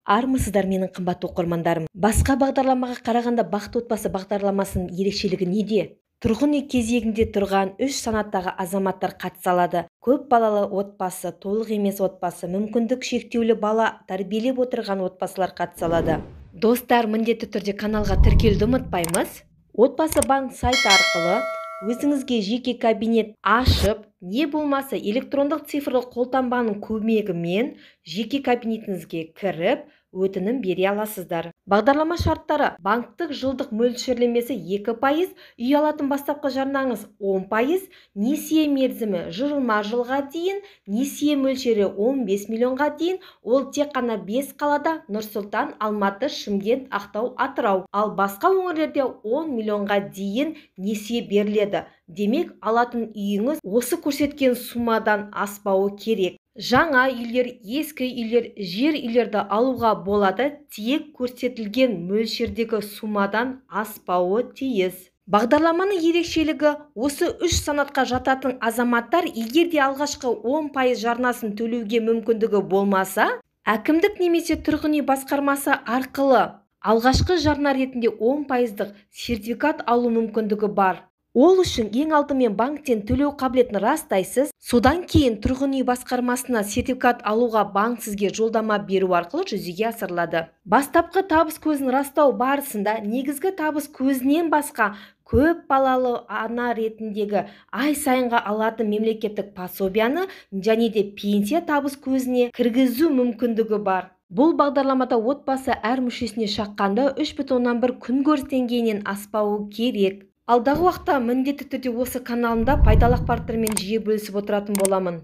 Армысыздар менің қымбатты оқырмандарым. Басқа бағдарламаға қарағанда бақытты отбасы бағдарламасының ерекшелігі неде? Тұрғын үй кезегінде тұрған 3 санаттағы азаматтар қатыса алады. Көп балалы отбасы, толық емес отбасы, мүмкіндік шектеулі бала тәрбиелеп отырған отбасылар қатыса алады. Достар, міндетті түрде каналға тіркелуді ұмытпаймыз. Отбасы банк сайты арқылы өзіңізге жеке кабинет ашып, не болмаса электрондық цифрлық қолтаңбаның көмегімен жеке кабинетіңізге кіріп, өтінім бере аласыздар. Бағдарлама шарттары: банктық жылдық мөлшерлемесі 2%, үй алатын бастапқы жарнаңыз 10%, несие мерзімі 20 жылға дейін, несие мөлшері 15 миллионға дейін, ол тек қана 5 қалада: Нұр-Сұлтан, Алматы, Шымкент, Ақтау, Атырау, ал басқа өңірлерде 10 миллионға дейін несие беріледі. Демек, алатын үйіңіз осы көрсеткен суммадан аспауы керек. Жаңа үйлер, ескі үйлер, жер үйлерді алуға болады, тек көрсетілген мөлшердегі суммадан аспауы тиіс. Бағдарламаның ерекшелігі: осы 3 санатқа жататын азаматтар егер де алғашқы 10% жарнасын төлеуге мүмкіндігі болмаса, әкімдік немесе тұрғын үй басқармасы арқылы алғашқы жарна ретінде 10%-ық сертификат алу мүмкіндігі бар. Ол үшін ең алдымен банктен төлеу қабілетін растайсыз, содан кейін тұрғын үй басқармасына сертификат алуға банк сізге жолдама беру арқылы жүзеге асырылады. Бастапқы табыс көзін растау барысында негізгі табыс көзінен басқа көп балалы ана ретіндегі ай сайынға алатын мемлекеттік пособияны және де пенсия табыс көзіне кіргізу мүмкіндігі бар. Бұл бағдарламада отбасы әр мүшесіне шаққанда 3,1 күнкөріс деңгейінен аспауы керек. Алдағы уақытта міндетті түрде осы каналымда пайдалы ақпараттармен жиі бөлісіп отыратын боламын.